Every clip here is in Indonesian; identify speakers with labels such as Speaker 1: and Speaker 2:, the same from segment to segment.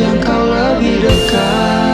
Speaker 1: terjangkau lebih dekat.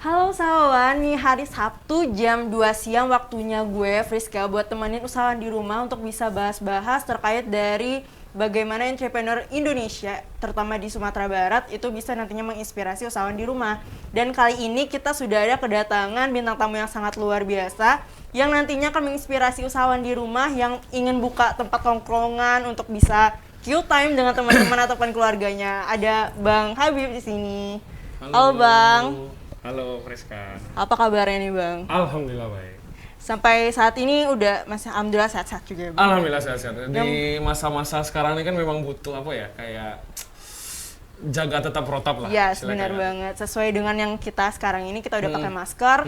Speaker 2: Halo usahawan, nih hari Sabtu jam 2 siang waktunya gue, Friska, buat temenin usahawan di rumah untuk bisa bahas-bahas terkait dari bagaimana entrepreneur Indonesia, terutama di Sumatera Barat, itu bisa nantinya menginspirasi usahawan di rumah. Dan kali ini kita sudah ada kedatangan bintang tamu yang sangat luar biasa, yang nantinya akan menginspirasi usahawan di rumah yang ingin buka tempat tongkrongan untuk bisa Q time dengan teman-teman ataupun keluarganya. Ada Bang Habib di sini. Halo Bang.
Speaker 3: Halo Friska.
Speaker 2: Apa kabarnya nih Bang?
Speaker 3: Alhamdulillah baik.
Speaker 2: Sampai saat ini udah masih alhamdulillah sehat-sehat juga ya Bang?
Speaker 3: Alhamdulillah sehat-sehat. Di masa-masa sekarang ini kan memang butuh apa ya, kayak jaga tetap protap lah.
Speaker 2: Yes, benar banget. Sesuai dengan yang kita sekarang ini, kita udah pakai masker,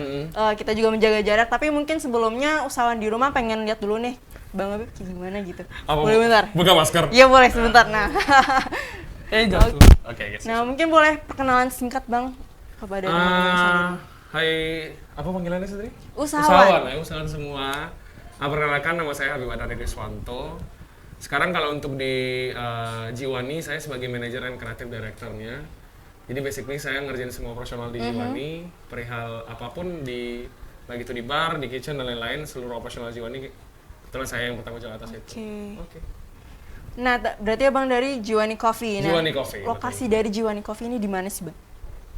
Speaker 2: kita juga menjaga jarak. Tapi mungkin sebelumnya usahawan di rumah pengen lihat dulu nih, Bang Habib gimana gitu. Boleh bentar?
Speaker 3: Buka masker?
Speaker 2: Iya boleh sebentar. Nah,
Speaker 3: Jatuh. Oke.
Speaker 2: Nah mungkin boleh perkenalan singkat Bang kepada teman-teman.
Speaker 3: Hai, apa panggilannya tadi?
Speaker 2: Usahawan.
Speaker 3: Usahawan semua. Perkenalkan, nama saya Habib Adani Riswanto. Sekarang kalau untuk di Jiwani, saya sebagai manajer dan kreatif directornya. Jadi basically saya ngerjain semua operasional di Jiwani, perihal apapun di baik itu di bar, di kitchen dan lain-lain, seluruh operasional Jiwani kebetulan saya yang bertanggung jawab atas itu. Oke.
Speaker 2: Nah, berarti Abang dari Jiwani Coffee.
Speaker 3: Jiwani Coffee.
Speaker 2: Lokasi dari Jiwani Coffee ini di mana sih, Bang?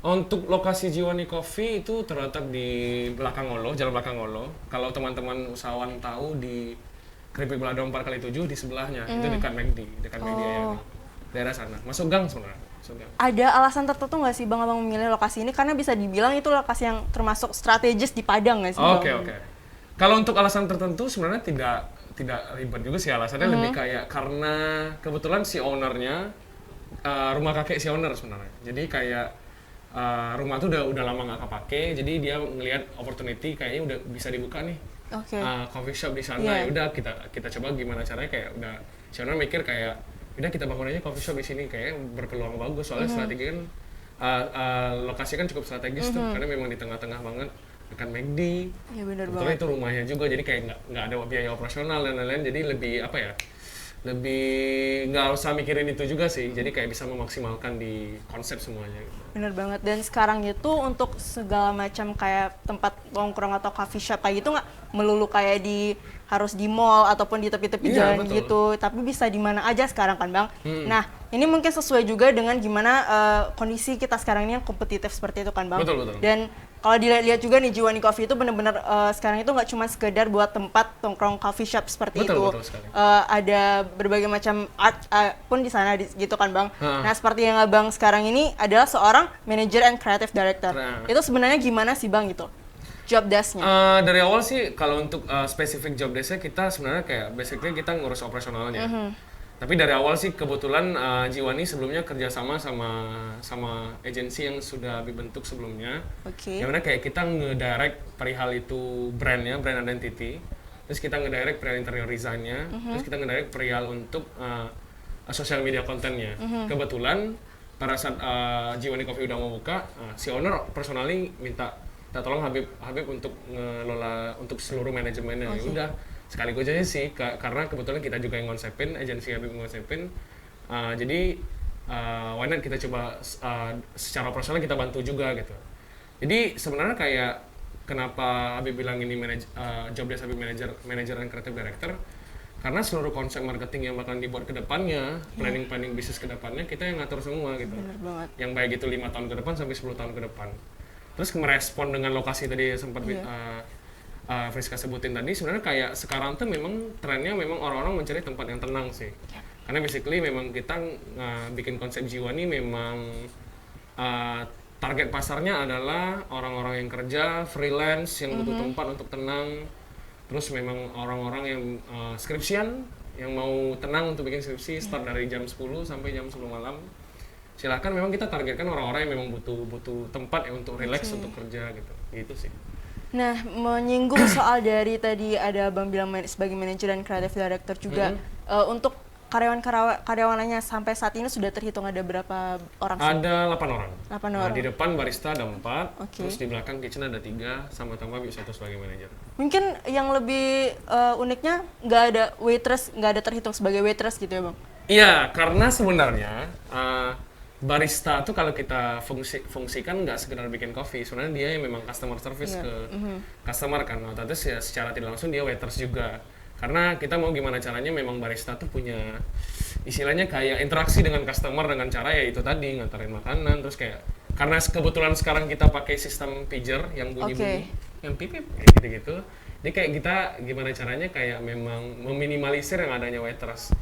Speaker 3: Untuk lokasi Jiwani Coffee itu terletak di belakang Olo, jalan belakang Olo. Kalau teman-teman usahawan tahu di Keripik Balado 4x7 di sebelahnya, itu dekat McD, ya, daerah sana. Masuk gang sebenarnya.
Speaker 2: Ada alasan tertentu nggak sih Bang Abang memilih lokasi ini? Karena bisa dibilang itu lokasi yang termasuk strategis di Padang nggak sih Bang?
Speaker 3: Oke. Kalau untuk alasan tertentu sebenarnya tidak ribet juga sih alasannya, lebih kayak karena kebetulan si ownernya rumah kakek si owner sebenarnya. Jadi kayak rumah tuh udah lama nggak kepake, jadi dia ngelihat opportunity kayaknya udah bisa dibuka nih coffee shop di sana. Ya udah kita coba gimana caranya, kayak udah si owner mikir kayak udah kita bangun aja coffee shop di sini, kayak berpeluang bagus soalnya strategi kan lokasi kan cukup strategis tuh, karena memang di tengah-tengah banget dekat McD.
Speaker 2: Iya benar
Speaker 3: banget. Itu rumahnya juga, jadi kayak nggak ada biaya operasional dan lain-lain, jadi lebih apa ya? Lebih nggak usah mikirin itu juga sih, jadi kayak bisa memaksimalkan di konsep semuanya gitu.
Speaker 2: Bener banget. Dan sekarang itu untuk segala macam kayak tempat nongkrong atau coffee shop kayak gitu nggak melulu kayak harus di mall ataupun di tepi-tepi jalan gitu, tapi bisa di mana aja sekarang kan Bang. Nah ini mungkin sesuai juga dengan gimana kondisi kita sekarang ini yang kompetitif seperti itu kan Bang.
Speaker 3: Betul.
Speaker 2: Dan kalau dilihat juga nih Jiwani Coffee itu benar-benar sekarang itu nggak cuma sekedar buat tempat tongkrong coffee shop seperti itu.
Speaker 3: Betul sekali.
Speaker 2: Ada berbagai macam art pun di sana gitu kan Bang. Nah seperti yang Abang sekarang ini adalah seorang manager and creative director. Itu sebenarnya gimana sih Bang gitu? Job desk-nya?
Speaker 3: Dari awal sih kalau untuk spesifik job desk-nya kita sebenarnya kayak basically kita ngurus operasionalnya. Tapi dari awal sih kebetulan Jiwani sebelumnya kerjasama sama agensi yang sudah dibentuk sebelumnya. Yang mana kayak kita ngedirect perihal itu brand identity. Terus kita ngedirect perihal interior design-nya. Terus kita ngedirect perihal untuk social media kontennya. Kebetulan pada saat Jiwani Coffee udah mau buka, si owner personally minta tolong Habib untuk ngelola untuk seluruh manajemennya. Ya udah sekaligus aja sih, karena kebetulan kita juga yang ngonsepin, agensi Habib ngonsepin, jadi why not kita coba secara operasional kita bantu juga gitu. Jadi sebenarnya kayak kenapa Habib bilang ini job desk Habib manager dan creative director, karena seluruh konsep marketing yang bakalan dibuat ke depannya, planning bisnis ke depannya kita yang ngatur semua gitu.
Speaker 2: Bener banget.
Speaker 3: Yang baik itu 5 tahun ke depan sampai 10 tahun ke depan. Terus merespon dengan lokasi tadi sempat Friska sebutin tadi, sebenarnya kayak sekarang tuh memang trennya memang orang-orang mencari tempat yang tenang sih. Karena basically memang kita bikin konsep Jiwani memang target pasarnya adalah orang-orang yang kerja, freelance, yang butuh tempat untuk tenang. Terus memang orang-orang yang skripsian, yang mau tenang untuk bikin skripsi, start dari jam 10 sampai jam 10 malam. Silahkan, memang kita targetkan orang-orang yang memang butuh tempat ya untuk relax untuk kerja gitu sih.
Speaker 2: Nah, menyinggung soal dari tadi ada Bang bilang sebagai manajer dan creative director juga, untuk karyawannya sampai saat ini sudah terhitung ada berapa orang sih?
Speaker 3: Ada 8 orang.
Speaker 2: 8
Speaker 3: Nah,
Speaker 2: orang.
Speaker 3: di depan barista ada 4,
Speaker 2: Oke.
Speaker 3: terus di belakang kitchen ada 3, sama tambah bisa 1 sebagai manajer.
Speaker 2: Mungkin yang lebih uniknya nggak ada waitress, nggak ada terhitung sebagai waitress gitu ya Bang?
Speaker 3: Iya, karena sebenarnya barista tuh kalau kita fungsikan nggak sekedar bikin kopi, sebenarnya dia yang memang customer service ke customer kan. Nah, otomatis ya secara tidak langsung dia waiters juga. Karena kita mau gimana caranya memang barista tuh punya istilahnya kayak interaksi dengan customer dengan cara ya itu tadi nganterin makanan, terus kayak karena kebetulan sekarang kita pakai sistem pager yang bunyi-bunyi, yang pipip kayak gitu-gitu. Jadi kayak kita gimana caranya kayak memang meminimalisir yang adanya waiters.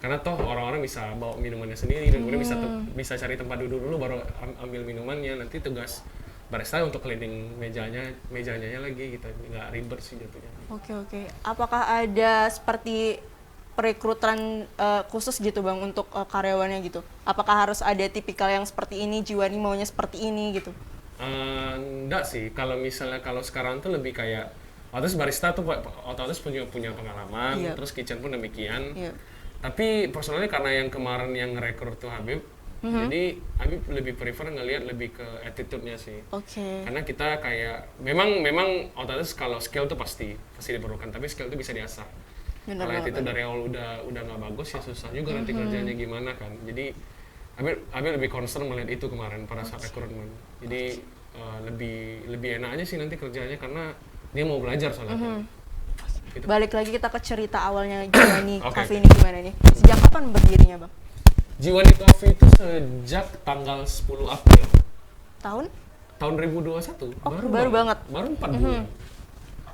Speaker 3: Karena toh orang-orang bisa bawa minumannya sendiri dan kemudian bisa cari tempat duduk dulu baru ambil minumannya. Nanti tugas barista untuk cleaning mejanya lagi gitu, nggak ribet sih jatuhnya.
Speaker 2: Oke. Apakah ada seperti perekrutan khusus gitu Bang untuk karyawannya gitu? Apakah harus ada tipikal yang seperti ini, Jiwani maunya seperti ini gitu?
Speaker 3: Enggak sih, kalau sekarang tuh lebih kayak otomatis barista tuh otomatis punya pengalaman, terus kitchen pun demikian. Tapi personalnya karena yang kemarin yang ngerekrut tuh Habib, jadi Habib lebih prefer ngelihat lebih ke attitude-nya sih. Karena kita kayak memang otomatis kalau skill tuh pasti diperlukan, tapi skill itu bisa diasah. Kalau attitude dari awal udah nggak bagus ya susah juga nanti kerjanya gimana kan. Jadi Habib lebih concern melihat itu kemarin pada saat rekrutmen. Jadi lebih enak aja sih nanti kerjanya karena dia mau belajar soalnya. Gitu.
Speaker 2: Balik lagi kita ke cerita awalnya Jiwani Coffee ini gimana nih? Sejak kapan berdirinya Bang?
Speaker 3: Jiwani Coffee itu sejak tanggal 10 April.
Speaker 2: Tahun?
Speaker 3: Tahun 2021.
Speaker 2: Baru banget.
Speaker 3: Baru 4 bulan.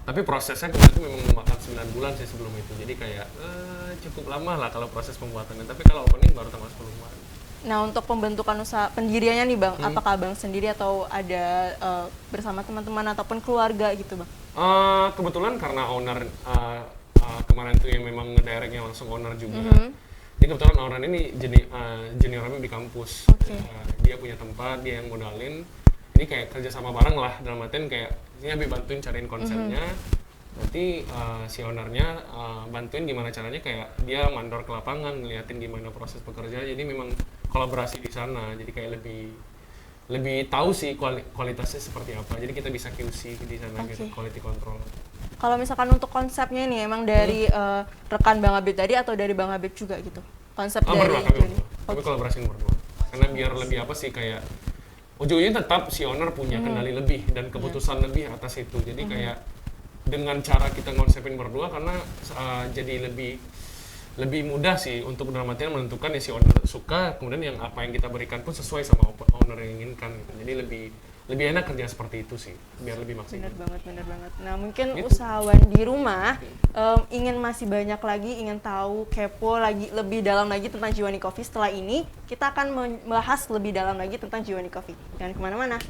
Speaker 3: Tapi prosesnya kemarin itu memang memakan 9 bulan sih sebelum itu. Jadi kayak cukup lama lah kalau proses pembuatannya. Tapi kalau opening baru tanggal 10 kemarin.
Speaker 2: Nah, untuk pembentukan usaha pendiriannya nih Bang, apakah Bang sendiri atau ada bersama teman-teman ataupun keluarga gitu Bang?
Speaker 3: Kebetulan karena owner kemarin tuh yang memang ngedirectnya langsung owner juga. Jadi kebetulan owner ini junior Habib di kampus. Dia punya tempat, dia yang modalin. Ini kayak kerja sama bareng lah, dalam artian kayak ini Habib bantuin cariin konsepnya. Nanti si ownernya bantuin gimana caranya kayak dia mandor ke lapangan, ngeliatin gimana proses pekerjaan. Jadi memang kolaborasi di sana. Jadi kayak lebih tahu sih kualitasnya seperti apa. Jadi kita bisa QC di sana gitu, quality control. Kalau
Speaker 2: misalkan untuk konsepnya nih emang dari rekan Bang Habib tadi atau dari Bang Habib juga gitu? Konsep dari
Speaker 3: berdua, kami kolaborasiin berdua. Karena biar lebih apa sih kayak ujungnya tetap si owner punya kendali lebih dan keputusan lebih atas itu. Jadi kayak dengan cara kita ngonsepin berdua karena jadi lebih mudah sih untuk dalam artian menentukan ya si owner suka, kemudian yang apa yang kita berikan pun sesuai sama owner yang inginkan gitu. Jadi lebih enak kerja seperti itu sih, biar lebih maksimal.
Speaker 2: Bener banget. Nah mungkin gitu. Usahawan di rumah ingin masih banyak lagi, ingin tahu, kepo lagi lebih dalam lagi tentang Jiwani Coffee. Setelah ini kita akan membahas lebih dalam lagi tentang Jiwani Coffee. Jangan kemana-mana.